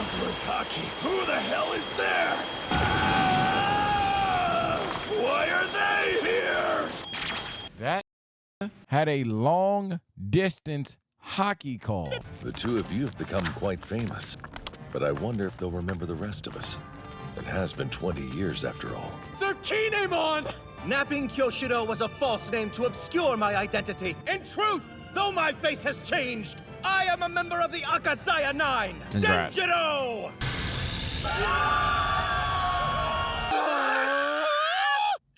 Dauntless Haki, who the hell is there? Why are they here? That had a long distance hockey call. The two of you have become quite famous, but I wonder if they'll remember the rest of us. It has been 20 years after all. Sir Kinemon! Napping Kyoshido was a false name to obscure my identity. In truth, though my face has changed, I am a member of the Akazaya 9! Congrats. Denjiro!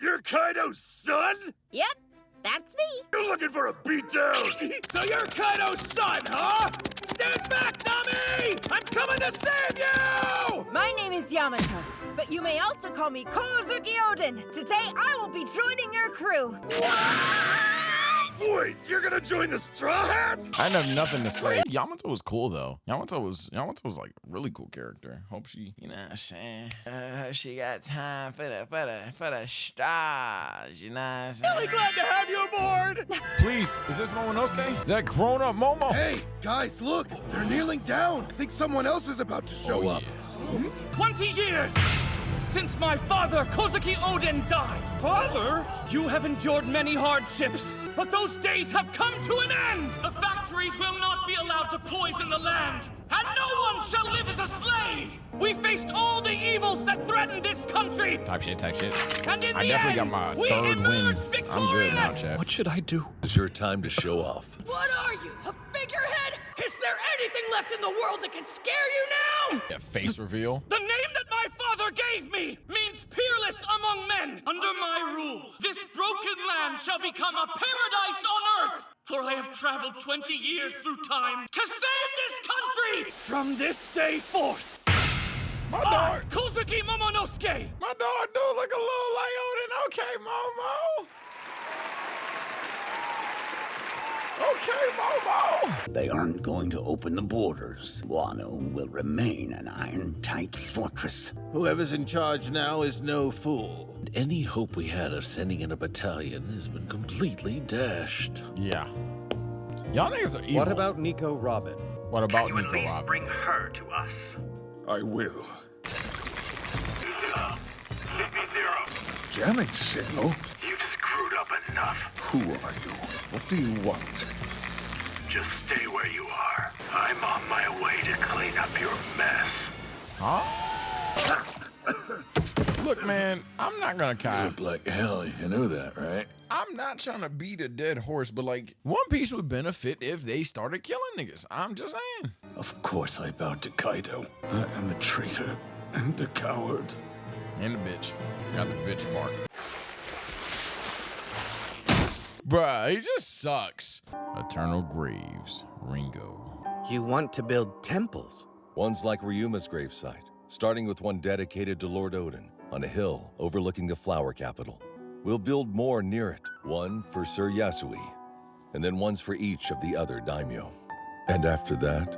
You're Kaido's son? Yep, that's me. You're looking for a beatdown! So you're Kaido's son, huh? Stand back, Nami! I'm coming to save you! My name is Yamato, but you may also call me Kozuki Oden. Today, I will be joining your crew. Wait, you're gonna join the Straw Hats? I have nothing to say. Yamato was cool though. Yamato was like a really cool character. Hope she, you know what I'm saying? She got time for the stars, you know what I'm saying? Really glad to have you aboard! Please, is this Momonosuke? That grown-up Momo? Hey, guys, look! They're kneeling down. I think someone else is about to show up. 20 years since my father, Kozuki Oden, died. Father? You have endured many hardships, but those days have come to an end. The factories will not be allowed to poison the land, and no one shall live as a slave. We faced all the evils that threaten this country. Type shit. And in I the definitely end, got my we third win. emerged victorious. I'm good now, Chad. What should I do? It's your time to show off. What are you, a figurehead? Is there anything left in the world that can scare you now? Yeah, face reveal. The name that my father gave me means peerless among men. Under my rule, this broken land shall become a paradise on earth. For I have traveled 20 years through time to save this country from this day forth. My dog. Kozuki Momonosuke. My dog do look a little like Odin. Okay, Momo. Okay, Momo. They aren't going to open the borders. Wano will remain an iron-tight fortress. Whoever's in charge now is no fool. Any hope we had of sending in a battalion has been completely dashed. Yeah. Y'all niggas are evil. What about Nico Robin? What about Can you Nico at least Robin? bring her to us? I will. CP0. Jamming signal? You've screwed up enough. Who are you? What do you want? Just stay where you are. I'm on my way to clean up your mess. Huh? Look, man, I'm not gonna cop. Like hell, you know that, right? I'm not trying to beat a dead horse, but like, One Piece would benefit if they started killing niggas. I'm just saying. Of course I bowed to Kaido. I am a traitor and a coward. And a bitch. Got the bitch part. Bruh, he just sucks. Eternal Graves, Ringo. You want to build temples? One's like Ryuma's gravesite, starting with one dedicated to Lord Odin, on a hill overlooking the flower capital. We'll build more near it, one for Sir Yasui, and then ones for each of the other daimyo. And after that,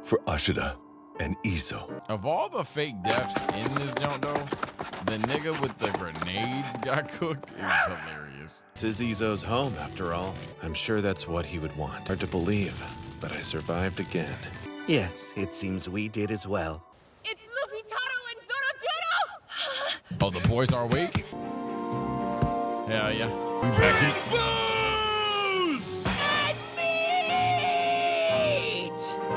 for Ashida and Izo. Of all the fake deaths in this junk though, the nigga with the grenades got cooked is hilarious. This is Izo's home, after all. I'm sure that's what he would want. Hard to believe, but I survived again. Yes, it seems we did as well. It's Luffy, Taro, and Zoro. Oh, the boys are awake? Hell yeah. We back in.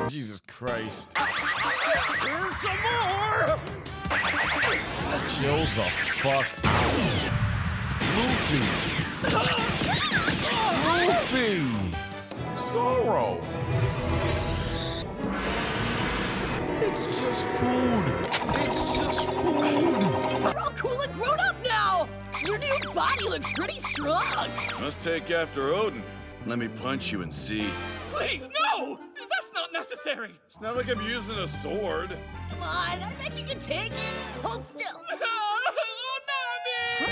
Jesus Christ. Here's some more. Chill the fuck out. Luffy. Luffy. Zoro. It's just food. It's just food. We're all cool and grown up now. Your new body looks pretty strong. Must take after Odin. Let me punch you and see. Please, no! That's not necessary. It's not like I'm using a sword. Come on, I bet you can take it. Hold still. Oh, Nami!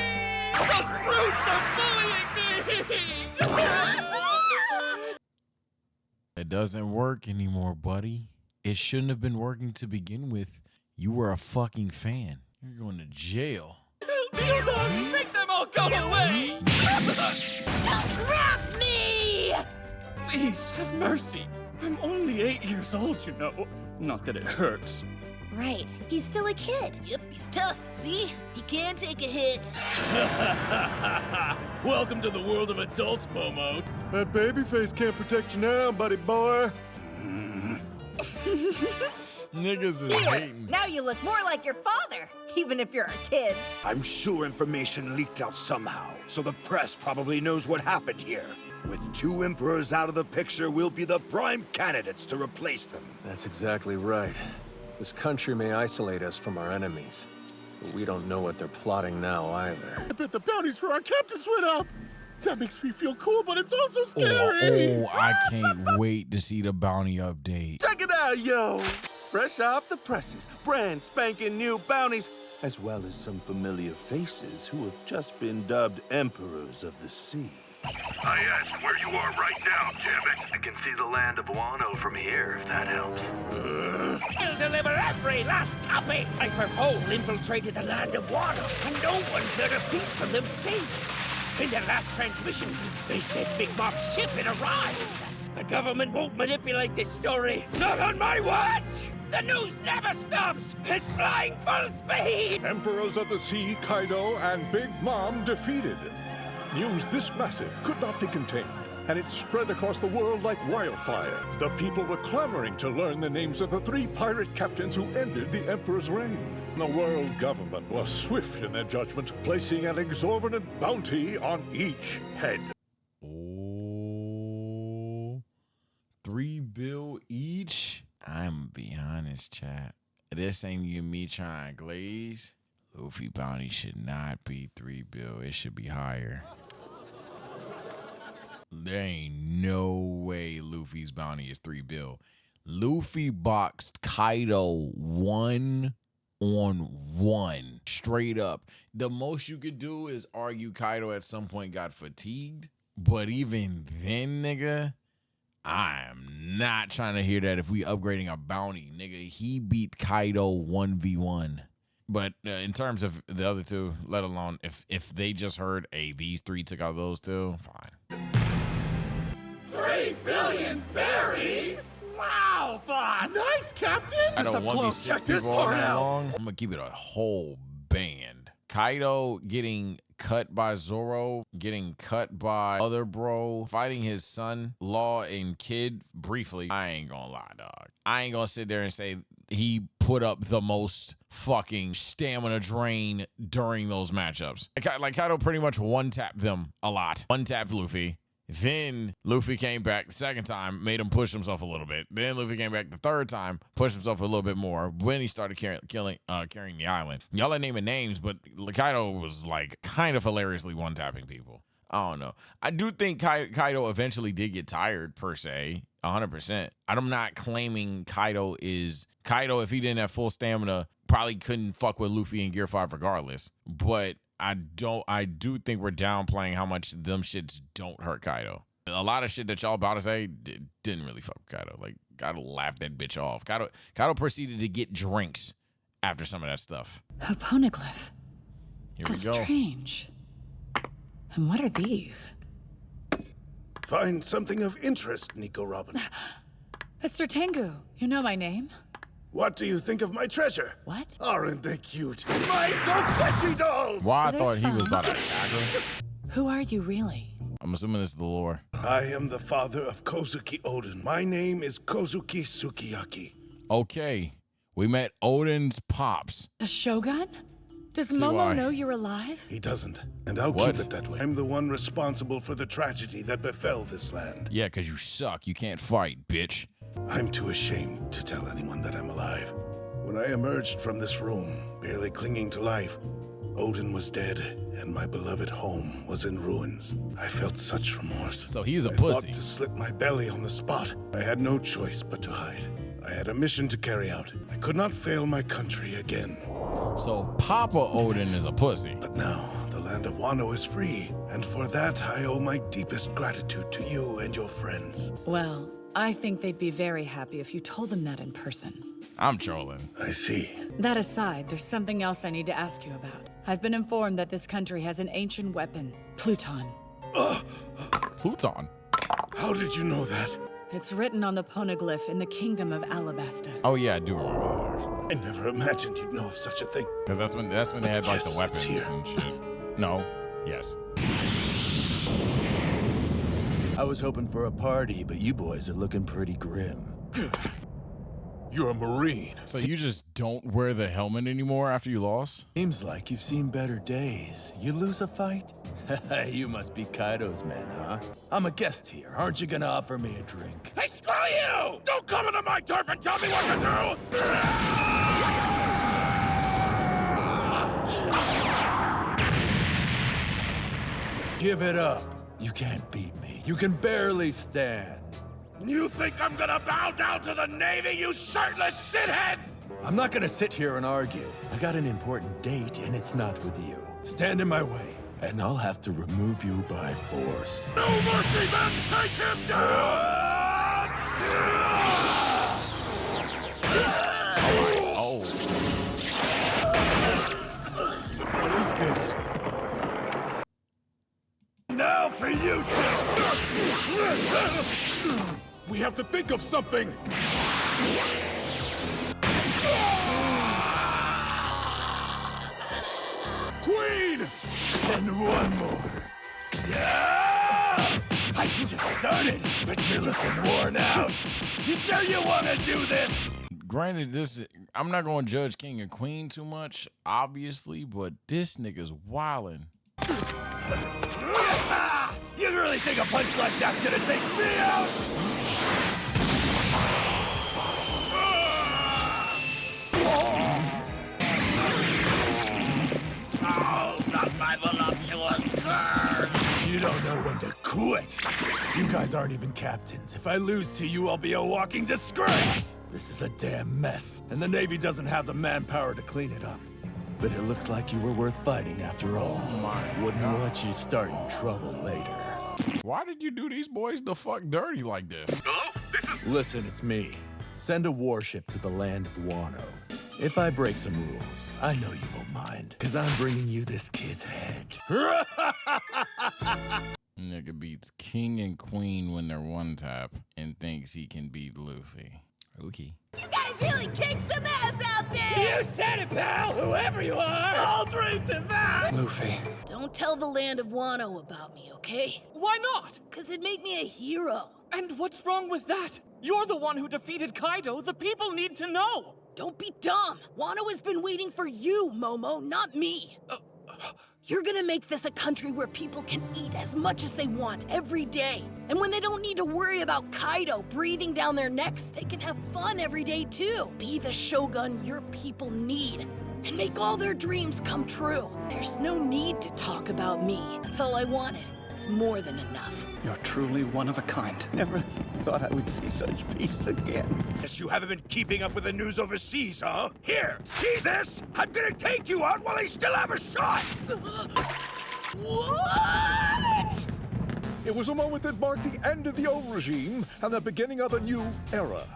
Those brutes are bullying me! It doesn't work anymore, buddy. It shouldn't have been working to begin with. You were a fucking fan. You're going to jail. Help me, make them all go away! Don't grab me! Please, have mercy. I'm only 8 years old, you know. Not that it hurts. Right. He's still a kid. Yep, he's tough. See? He can take a hit. Welcome to the world of adults, Momo. That baby face can't protect you now, buddy boy. Niggas is hating. Now you look more like your father, even if you're a kid. I'm sure information leaked out somehow, so the press probably knows what happened here. With 2 emperors out of the picture, we'll be the prime candidates to replace them. That's exactly right. This country may isolate us from our enemies, but we don't know what they're plotting now either. I bet the bounties for our captains went up. That makes me feel cool, but it's also scary. Oh, I can't wait to see the bounty update. Check it out, yo! Fresh off the presses, brand spanking new bounties, as well as some familiar faces who have just been dubbed Emperors of the Sea. I asked where you are right now, damn it. I can see the land of Wano from here, if that helps. We'll deliver every last copy. I for whole infiltrated the land of Wano, and no one's heard a peep from them since. In their last transmission, they said Big Mop's ship had arrived. The government won't manipulate this story. Not on my watch! The news never stops! It's flying full speed! Emperors of the Sea, Kaido, and Big Mom defeated. News this massive could not be contained, and it spread across the world like wildfire. The people were clamoring to learn the names of the 3 pirate captains who ended the Emperor's reign. The world government was swift in their judgment, placing an exorbitant bounty on each head. Oh, $3 billion each? I'm gonna be honest, chat. This ain't you and me trying to glaze. Luffy bounty should not be $3 billion. It should be higher. There ain't no way Luffy's bounty is $3 billion. Luffy boxed Kaido 1-on-1. Straight up. The most you could do is argue Kaido at some point got fatigued. But even then, nigga, I am not trying to hear that if we upgrading a bounty. Nigga, he beat Kaido 1v1. But in terms of the other 2, let alone if they just heard, hey, these 3 took out those 2, fine. 3 billion berries? Wow, boss! Nice, Captain! I don't want these 6 people all that long. I'm gonna keep it a whole band. Kaido getting cut by Zoro, getting cut by other bro, fighting his son, Law and Kid briefly. I ain't gonna lie, dog. I ain't gonna sit there and say he put up the most fucking stamina drain during those matchups. Like Kaido pretty much one-tapped them a lot. One-tapped Luffy. Then Luffy came back the second time, made him push himself a little bit. Then Luffy came back the third time, pushed himself a little bit more. When he started carrying the island. Y'all are naming names, but Kaido was like kind of hilariously one-tapping people. I don't know. I do think Kaido eventually did get tired, per se, 100%. I'm not claiming Kaido, if he didn't have full stamina, probably couldn't fuck with Luffy in Gear 5 regardless. But I do think we're downplaying how much them shits don't hurt Kaido. A lot of shit that y'all about to say didn't really fuck with Kaido. Like, Kaido laughed that bitch off. Kaido proceeded to get drinks after some of that stuff. A poneglyph. Here we How go. Strange. And what are these? Find something of interest, Nico Robin. Mr. Tengu, you know my name? What do you think of my treasure? What? Aren't they cute? My Gokeshi dolls! Why I thought he was about to attack her. Who are you really? I'm assuming it's the lore. I am the father of Kozuki Oden. My name is Kozuki Sukiyaki. Okay, we met Oden's pops. The Shogun? Does See Momo why. know you're alive? He doesn't, and I'll What? keep it that way. I'm the one responsible for the tragedy that befell this land. Yeah, because you suck. You can't fight, bitch. I'm too ashamed to tell anyone that I'm alive. When I emerged from this room, barely clinging to life, Odin was dead, and my beloved home was in ruins. I felt such remorse. So he's a I pussy. thought to slit my belly on the spot. I had no choice but to hide. I had a mission to carry out. I could not fail my country again. So Papa Odin is a pussy. But now, the land of Wano is free, and for that I owe my deepest gratitude to you and your friends. Well, I think they'd be very happy if you told them that in person. I'm trolling. I see. That aside, there's something else I need to ask you about. I've been informed that this country has an ancient weapon, Pluton. Pluton? How did you know that? It's written on the poneglyph in the kingdom of Alabasta. Oh yeah, I do remember that. I never imagined you'd know of such a thing. Because that's when they had like the weapons here. and shit. No. Yes. I was hoping for a party, but you boys are looking pretty grim. You're a Marine. So you just don't wear the helmet anymore after you lost? Seems like you've seen better days. You lose a fight? You must be Kaido's men, huh? I'm a guest here. Aren't you gonna offer me a drink? Hey, screw you! Don't come into my turf and tell me what to do! Give it up. You can't beat me. You can barely stand. You think I'm gonna bow down to the Navy, you shirtless shithead? I'm not gonna sit here and argue. I got an important date, and it's not with you. Stand in my way, and I'll have to remove you by force. No mercy, men! Take him down! Oh. What is this? Now for you two! We have to think of something! Queen! And one more. I just started, but you're looking worn out. You sure you want to do this? Granted, I'm not going to judge King and Queen too much, obviously, but this nigga's wildin'. You really think a punch like that's gonna take me out? Oh, not my voluptuous curve! You don't know when to quit. You guys aren't even captains. If I lose to you, I'll be a walking disgrace. This is a damn mess, and the Navy doesn't have the manpower to clean it up. But it looks like you were worth fighting after all. Wouldn't want you starting trouble later. Why did you do these boys the fuck dirty like this? Hello? This is... Listen, it's me. Send a warship to the land of Wano. If I break some rules, I know you won't mind, because I'm bringing you this kid's head. Nigga beats King and Queen when they're one tap and thinks he can beat Luffy. Okay. You guys really kicked some ass out there! You said it, pal! Whoever you are! I'll drink to that! Luffy. Don't tell the land of Wano about me, okay? Why not? 'Cause it'd make me a hero. And what's wrong with that? You're the one who defeated Kaido. The people need to know. Don't be dumb. Wano has been waiting for you, Momo, not me. You're gonna make this a country where people can eat as much as they want every day. And when they don't need to worry about Kaido breathing down their necks, they can have fun every day too. Be the Shogun your people need and make all their dreams come true. There's no need to talk about me. That's all I wanted. It's more than enough. You're truly one of a kind. Never thought I would see such peace again. Guess you haven't been keeping up with the news overseas, huh? Here, see this? I'm gonna take you out while I still have a shot! What? It was a moment that marked the end of the old regime and the beginning of a new era.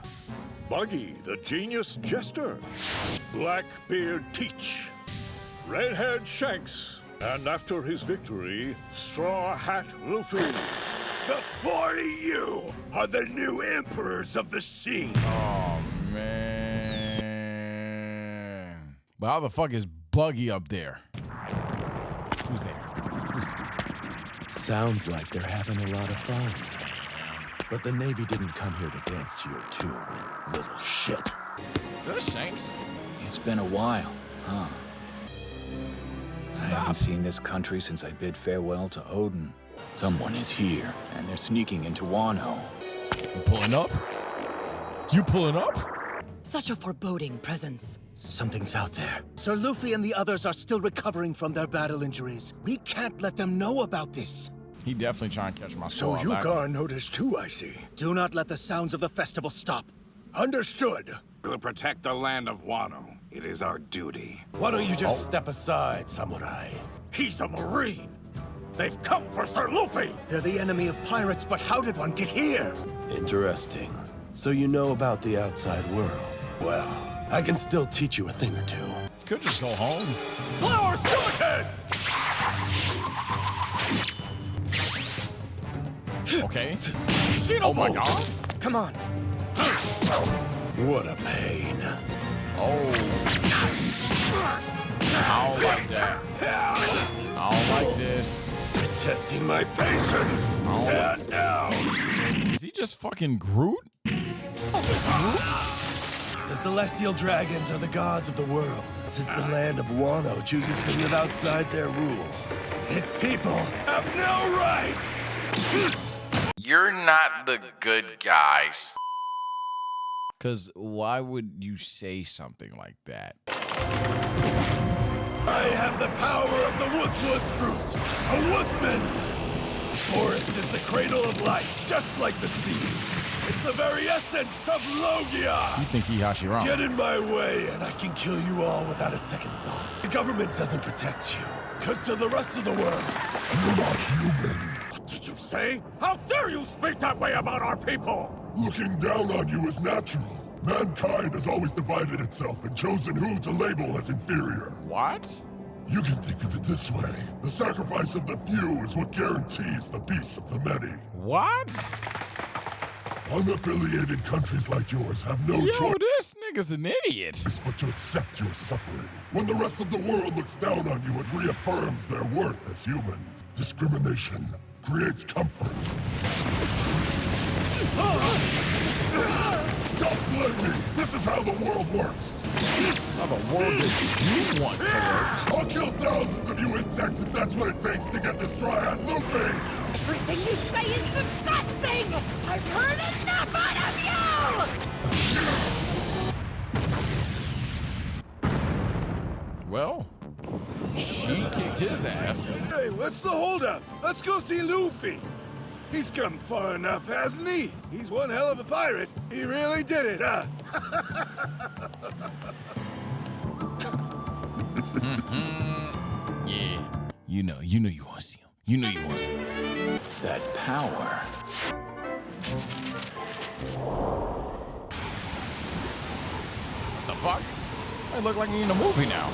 Buggy, the genius jester. Blackbeard Teach. Redhead Shanks. And after his victory, Straw Hat Luffy. The 40 you are the new emperors of the sea. Oh, man. But how the fuck is Buggy up there? Who's there? Who's there? Sounds like they're having a lot of fun. But the Navy didn't come here to dance to your tune, little shit. There's Shanks. It's been a while, huh? I haven't seen this country since I bid farewell to Odin. Someone is here, and they're sneaking into Wano. You pulling up? You pulling up? Such a foreboding presence. Something's out there. Sir Luffy and the others are still recovering from their battle injuries. We can't let them know about this. He definitely trying to catch my So soul. you got noticed too, I see. Do not let the sounds of the festival stop. Understood. We'll protect the land of Wano. It is our duty. Why don't you just step aside, samurai? He's a Marine. They've come for Sir Luffy. They're the enemy of pirates, but how did one get here? Interesting. So you know about the outside world. Well, I can still teach you a thing or two. Could just go home. Flower silicon! Okay. Oh my god. Come on. What a pain. Oh. I don't like that. I don't like this. You're testing my patience. Stand down. Is he just fucking Groot? The celestial dragons are the gods of the world, since the land of Wano chooses to live outside their rule. Its people have no rights! You're not the good guys. Because why would you say something like that? I have the power of the woods fruit, a woodsman! The forest is the cradle of life, just like the sea. It's the very essence of Logia! You think Hashirama? Get in my way, and I can kill you all without a second thought. The government doesn't protect you, because to the rest of the world, you're not human. What did you say? How dare you speak that way about our people? Looking down on you is natural. Mankind has always divided itself and chosen who to label as inferior. What? You can think of it this way. The sacrifice of the few is what guarantees the peace of the many. What? Unaffiliated countries like yours have no Yo, choice this nigga's an idiot. but to accept your suffering. When the rest of the world looks down on you, it reaffirms their worth as humans. Discrimination creates comfort. Don't blame me. This is how the world works. It's how the world that you want to work. I'll kill thousands of you insects if that's what it takes to get this Triad Luffy. Everything you say is disgusting! I've heard enough out of you! Well, she kicked his ass. Hey, what's the holdup? Let's go see Luffy. He's come far enough, hasn't he? He's one hell of a pirate. He really did it, huh? Yeah. You know you want to see him. You know you want to see him. That power. The fuck? I look like you're in a movie now.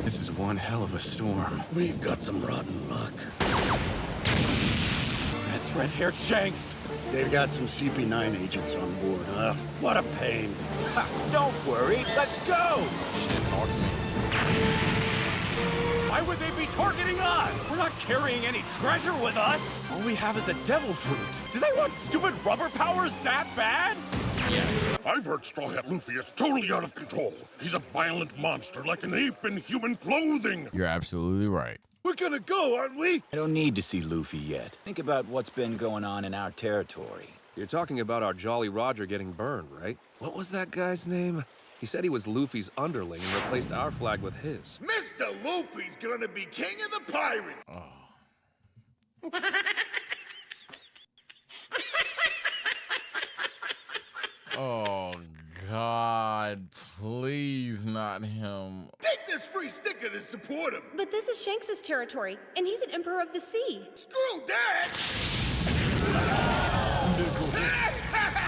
This is one hell of a storm. We've got some rotten luck. That's red-haired Shanks. They've got some CP9 agents on board, huh? What a pain. Ha, don't worry, let's go! Shit, talk to me. Why would they be targeting us? We're not carrying any treasure with us. All we have is a devil fruit. Do they want stupid rubber powers that bad? Yes. I've heard Straw Hat Luffy is totally out of control. He's a violent monster like an ape in human clothing. You're absolutely right. We're gonna go, aren't we? I don't need to see Luffy yet. Think about what's been going on in our territory. You're talking about our Jolly Roger getting burned, right? What was that guy's name? He said he was Luffy's underling and replaced our flag with his. Mr. Luffy's gonna be king of the pirates! Oh, God. Please, not him. Take this free sticker to support him! But this is Shanks' territory, and he's an emperor of the sea. Screw that!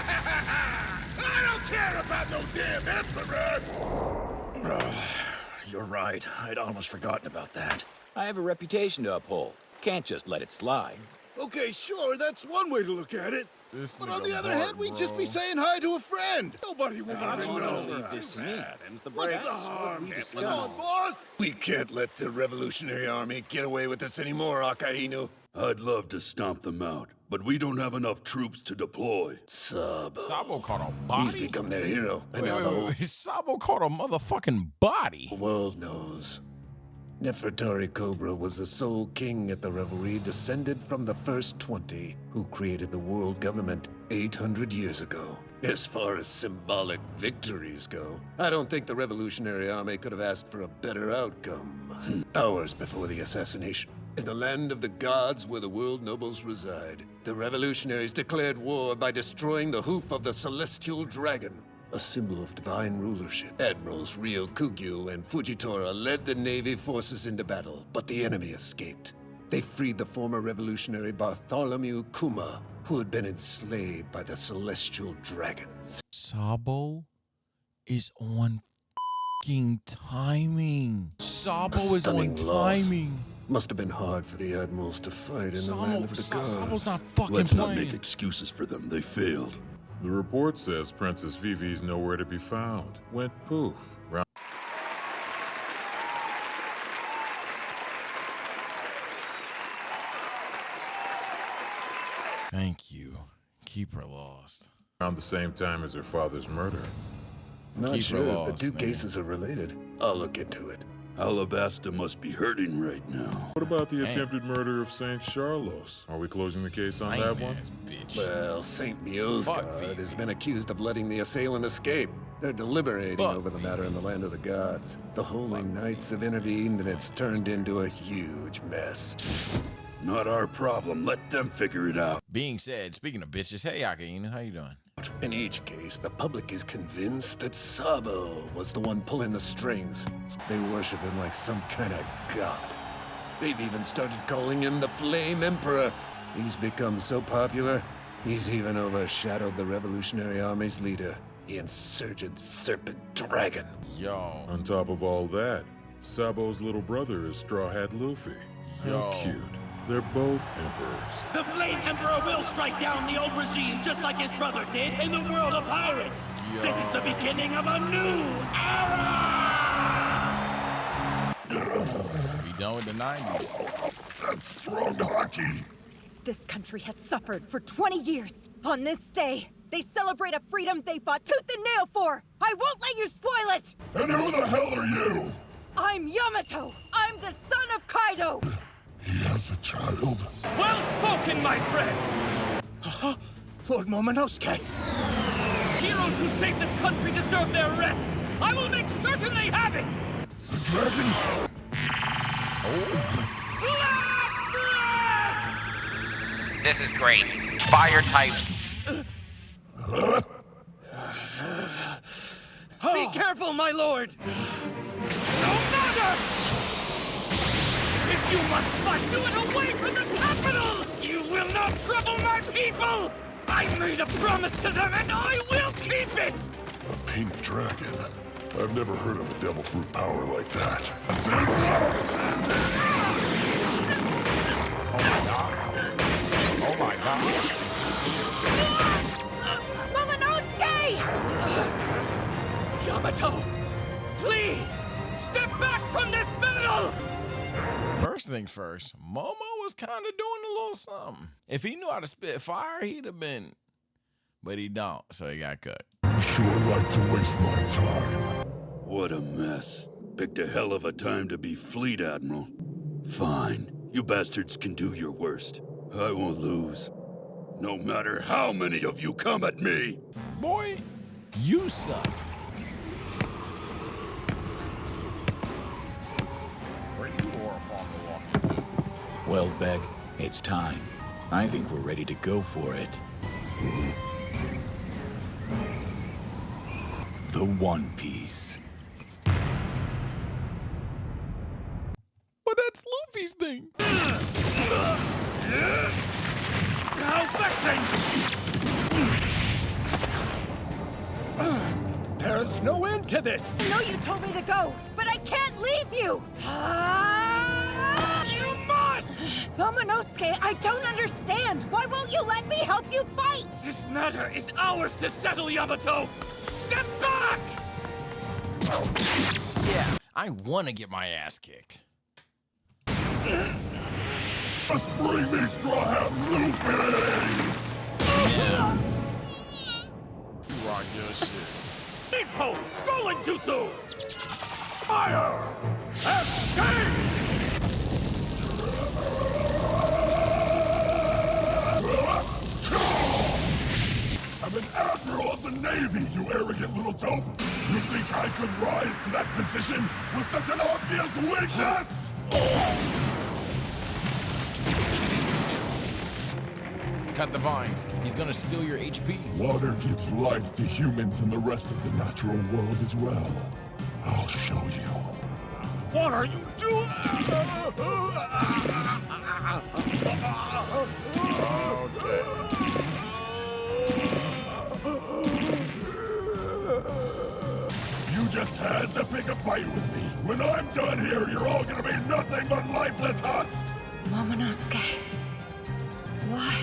I don't care about no damn emperor! You're right. I'd almost forgotten about that. I have a reputation to uphold. Can't just let it slide. Okay, sure, that's one way to look at it. This But on nigga the other Bart, hand, we'd just bro. be saying hi to a friend. Nobody would even know. Leave this to me. What's the harm? Come on, discussed. boss! We can't let the Revolutionary Army get away with this anymore, Akainu. I'd love to stomp them out, but we don't have enough troops to deploy. Sabo. Sabo caught a body? He's become their hero. And Wait, now the whole Sabo caught a motherfucking body. world knows. Nefertari Cobra was the sole king at the revelry, descended from the first 20 who created the world government 800 years ago. As far as symbolic victories go, I don't think the Revolutionary Army could have asked for a better outcome. Hours before the assassination, in the land of the gods where the world nobles reside, the revolutionaries declared war by destroying the hoof of the celestial dragon, a symbol of divine rulership. Admirals Ryokugyu and Fujitora led the navy forces into battle, but the enemy escaped. They freed the former revolutionary Bartholomew Kuma, who had been enslaved by the celestial dragons. Sabo is on fucking timing. Sabo is on timing. Must have been hard for the admirals to fight in the land of the gods. Sabo's not fucking Let's not playing. make excuses for them. They failed. The report says Princess Vivi's nowhere to be found. Went poof. Thank you. Keep her lost. Around the same time as her father's murder. Not Keep her sure if lost, the two man. cases are related. I'll look into it. Alabasta must be hurting right now. What about the attempted murder of Saint Charlos? Are we closing the case on that one? Bitch. Well, St. Miosgard has been accused of letting the assailant escape. They're deliberating over the matter in the land of the gods. The Holy Knights have intervened, and it's turned into a huge mess. Not our problem. Let them figure it out. Being said, speaking of bitches, hey Akainu, how you doing? In each case, the public is convinced that Sabo was the one pulling the strings. They worship him like some kind of god. They've even started calling him the Flame Emperor. He's become so popular, he's even overshadowed the Revolutionary Army's leader, the insurgent Serpent Dragon. Yo. On top of all that, Sabo's little brother is Straw Hat Luffy. How cute. They're both emperors. The Flame Emperor will strike down the old regime just like his brother did in the world of pirates. This is the beginning of a new era! Be done with the 90s. That's strong hockey. This country has suffered for 20 years. On this day, they celebrate a freedom they fought tooth and nail for. I won't let you spoil it! And who the hell are you? I'm Yamato. I'm the son of Kaido. He has a child. Well spoken, my friend! Lord Momonosuke! Heroes who saved this country deserve their rest! I will make certain they have it! The dragon? This is great. Fire types. Be careful, my lord! No matter! If you must fight, do it away from the capital! You will not trouble my people! I made a promise to them and I will keep it! A pink dragon? I've never heard of a devil fruit power like that. Oh my god. Momonosuke! Yamato! Please! Step back from this battle! First things first, Momo was kind of doing a little something. If he knew how to spit fire, he'd have been. But he don't, so he got cut. You sure like to waste my time. What a mess. Picked a hell of a time to be Fleet Admiral. Fine. You bastards can do your worst. I won't lose. No matter how many of you come at me. Boy, you suck. Where you or Falco walking to? Well, Beck, it's time. I think we're ready to go for it. The One Piece. But that's Luffy's thing. How vexing! There's no end to this! I know you told me to go, but I can't leave you! You must! Momonosuke, I don't understand! Why won't you let me help you fight? This matter is ours to settle, Yamato! Step back! Yeah, I want to get my ass kicked. Just bring me Straw Hat Luffy! Yeah. You rock your shit. Ninpo! Scrolling Jutsu! Fire! Escape! I'm an admiral of the Navy, you arrogant little dope! You think I could rise to that position with such an obvious weakness? Cut the vine. He's gonna steal your HP. Water gives life to humans and the rest of the natural world as well. I'll show you. What are you doing? You just had to pick a fight with me. When I'm done here, you're all gonna be nothing but lifeless husks! Momonosuke. What?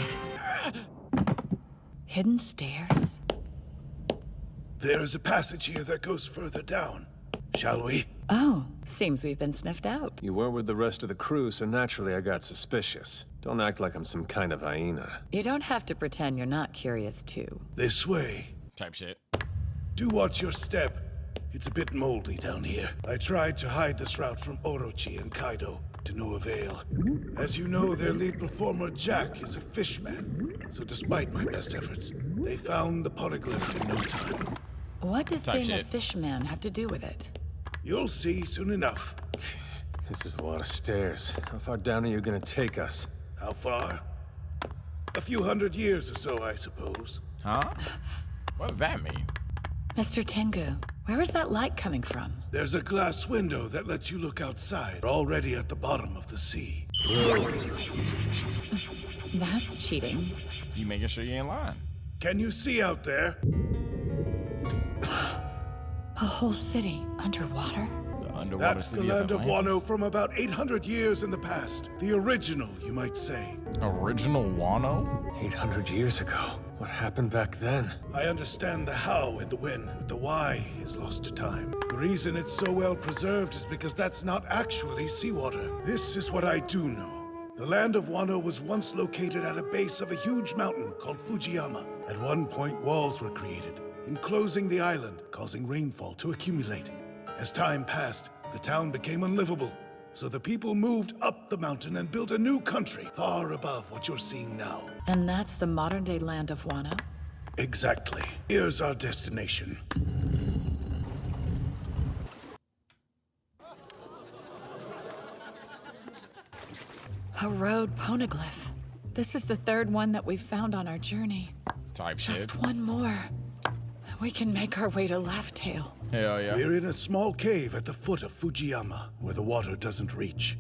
Hidden stairs? There's a passage here that goes further down. Shall we? Oh, seems we've been sniffed out. You were with the rest of the crew, so naturally I got suspicious. Don't act like I'm some kind of hyena. You don't have to pretend you're not curious, too. This way. Type shit. Do watch your step. It's a bit moldy down here. I tried to hide this route from Orochi and Kaido, to no avail. As you know, their lead performer, Jack, is a fishman. So despite my best efforts, they found the poneglyph in no time. What does being a fishman have to do with it? You'll see soon enough. This is a lot of stairs. How far down are you gonna take us? How far? A few hundred years or so, I suppose. Huh? What does that mean? Mr. Tengu, where is that light coming from? There's a glass window that lets you look outside, already at the bottom of the sea. That's cheating. You making sure you ain't lying. Can you see out there? A whole city underwater? The underwater That's the city land of Atlantis? Wano from about 800 years in the past. The original, you might say. Original Wano? 800 years ago. What happened back then? I understand the how and the when, but the why is lost to time. The reason it's so well preserved is because that's not actually seawater. This is what I do know. The land of Wano was once located at a base of a huge mountain called Fujiyama. At one point, walls were created, enclosing the island, causing rainfall to accumulate. As time passed, the town became unlivable, so the people moved up the mountain and built a new country far above what you're seeing now. And that's the modern-day land of Wano? Exactly. Here's our destination. A road poneglyph. This is the third one that we've found on our journey. Type shit. Just one more. We can make our way to Laugh Tale. Hell yeah. We're in a small cave at the foot of Fujiyama, where the water doesn't reach.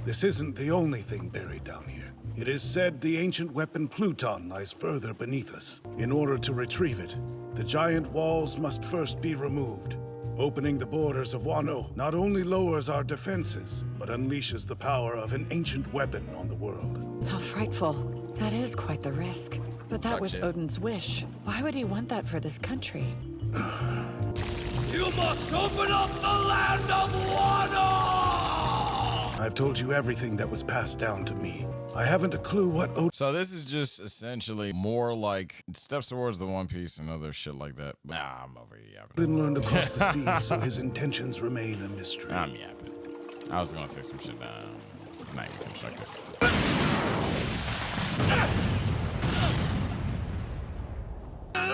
This isn't the only thing buried down here. It is said the ancient weapon Pluton lies further beneath us. In order to retrieve it, the giant walls must first be removed. Opening the borders of Wano not only lowers our defenses, but unleashes the power of an ancient weapon on the world. How frightful. That is quite the risk. But that was Odin's wish. Why would he want that for this country? You must open up the land of Wano! I've told you everything that was passed down to me. I haven't a clue what So this is just essentially more like steps towards the One Piece and other shit like that. Nah, I'm over here yapping. Odin learned across the seas, so his intentions remain a mystery. I'm yapping. I was gonna say some shit not even constructive.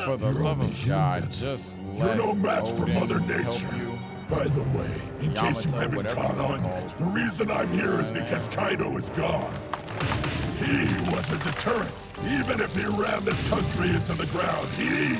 For the love of God, just let You're no match for Odin Mother help Nature. you. By the way, in case you Yamato, haven't whatever caught you wanna on call yet, it. the reason I'm here is because Kaido is gone. He was a deterrent. Even if he ran this country into the ground, he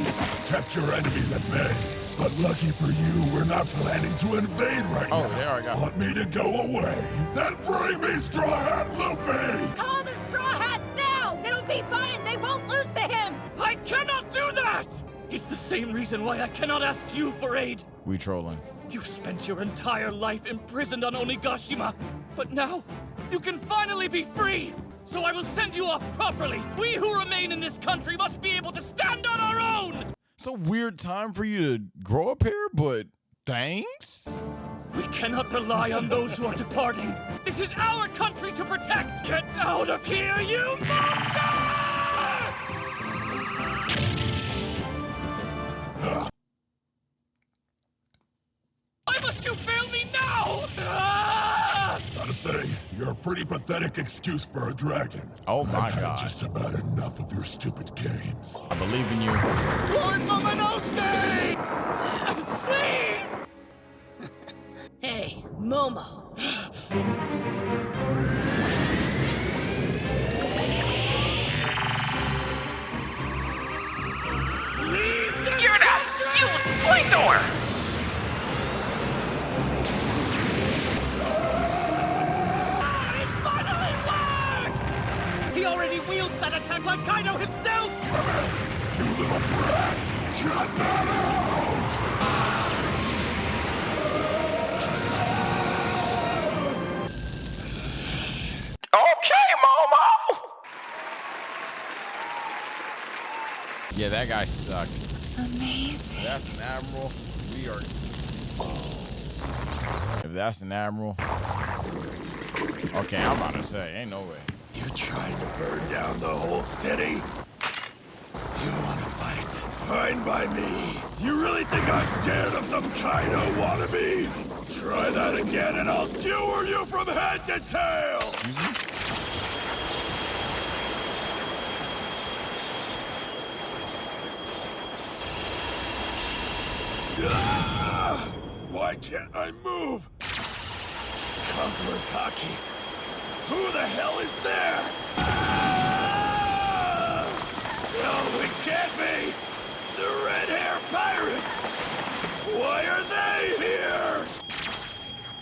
kept your enemies at bay. But lucky for you, we're not planning to invade right now. There I got. Want me to go away? Then bring me Straw Hat Luffy! Call the Straw Hats now! It'll be fine! They won't lose to him! I cannot do that! It's the same reason why I cannot ask you for aid. We trolling. You've spent your entire life imprisoned on Onigashima, but now you can finally be free! So I will send you off properly! We who remain in this country must be able to stand on our own! It's a weird time for you to grow up here, but thanks? We cannot rely on those who are departing. This is our country to protect! Get out of here, you monster! Why must you fail me now? Gotta say, you're a pretty pathetic excuse for a dragon. Oh my I've had God. just about enough of your stupid games. I believe in you. Lord Momonosuke! Please! Hey, Momo. Gyarados, use flamethrower! He already wields that attack like Kaido himself! You little brat! Cut that out! Okay, Momo! Yeah, that guy sucked. Amazing. If that's an admiral, we are. If that's an admiral. Okay, I'm about to say, ain't no way. You trying to burn down the whole city? You want to fight? Fine by me. You really think I'm scared of some Kaido wannabe? Try that again and I'll skewer you from head to tail! Excuse me? Ah! Why can't I move? Conqueror's Haki. Who the hell is there? Ah! No, it can't be! The red hair pirates! Why are they here?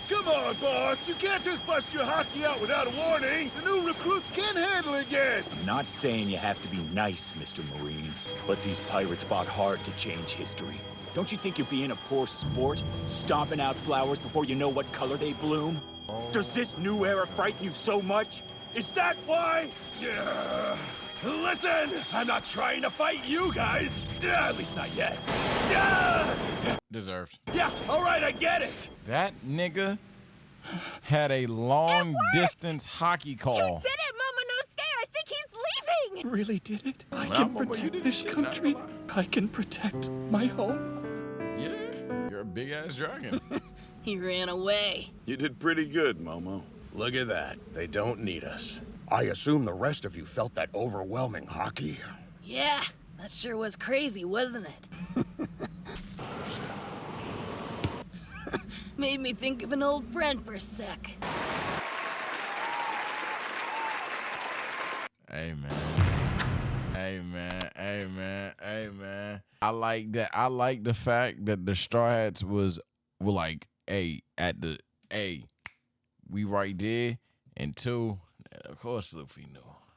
Come on, boss. You can't just bust your Haki out without a warning. The new recruits can't handle it yet. I'm not saying you have to be nice, Mr. Marine, but these pirates fought hard to change history. Don't you think you're being a poor sport, stomping out flowers before you know what color they bloom? Does this new era frighten you so much? Is that why? Yeah. Listen, I'm not trying to fight you guys. Yeah, at least not yet. Yeah. Deserved. Yeah, all right, I get it. That nigga had a long distance hockey call. You did it, Momonosuke! I think he's leaving! Really did it? I Well, can Momo, you protect did this shit, not country. gonna lie. I can protect my home. Yeah, you're a big ass dragon. He ran away. You did pretty good, Momo. Look at that. They don't need us. I assume the rest of you felt that overwhelming Haki. Yeah, that sure was crazy, wasn't it? Made me think of an old friend for a sec. Amen. Amen. Amen. Amen. I like that. I like the fact that the Straw Hats were like, hey, at the A, we right there, and two, of course Luffy knew.